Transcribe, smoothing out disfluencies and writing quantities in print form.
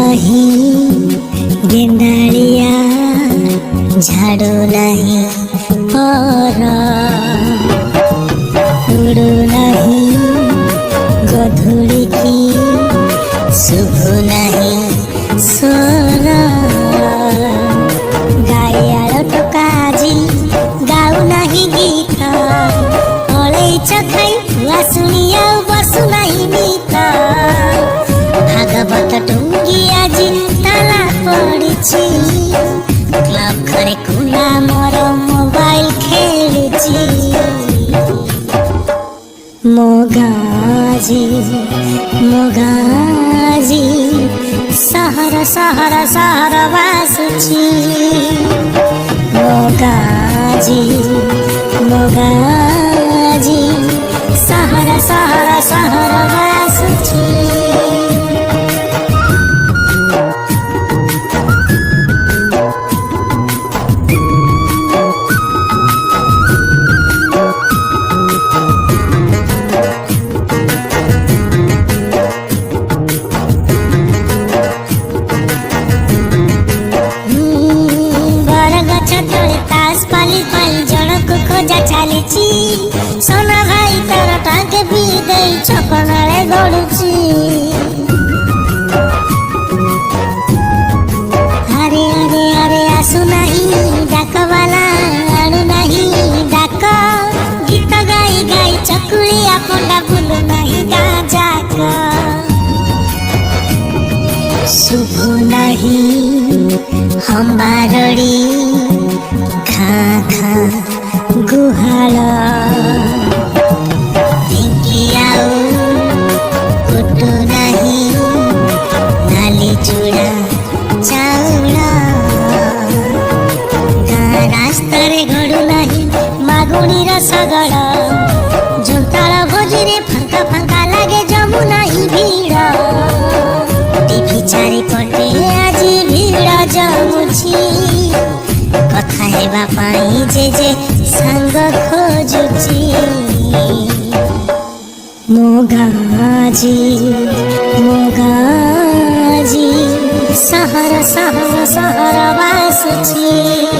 नहीं गेंडालिया झाड़ू नहीं पर उड़ू नहीं गधुड़ी की शुभ नहीं स्वर गाइयार टोकाजी गाऊ नहीं गीत अलैच खाई हुआ शुणिया बसु नहीं नीत भागवत टुंगी आज ताला पड़ी क्लब घरे कुला मोर मोबाइल खेलुची मोगाजी मोगाजी सहर सहर सहर बासुची मोगाजी मोगाजी सहर सहर सहर बासुची सोना भाई तार टाके भी दे छपनाले गड़ुची अरे अरे अरे आसु नहीं डाकवाला आड़ू नहीं डाक गीत गाई गाई चकुलिया पंडा भूलु नहीं गाजाक शुभ नहीं हमारी खा खा गुहाल कुटु नहीं नाली चूड़ा चाउल गाँ रास्तारे घड़ू नहीं मागुणी रसगड़ जोताल भोजी फांका फांका लगे जमू नहीं भीड़ टीवी चारिपटे आज भीड़ जमुची कथा हेबा पाई जे संग खोजुची मोगाजी मोगाजी सहर सहर सहर बासुची।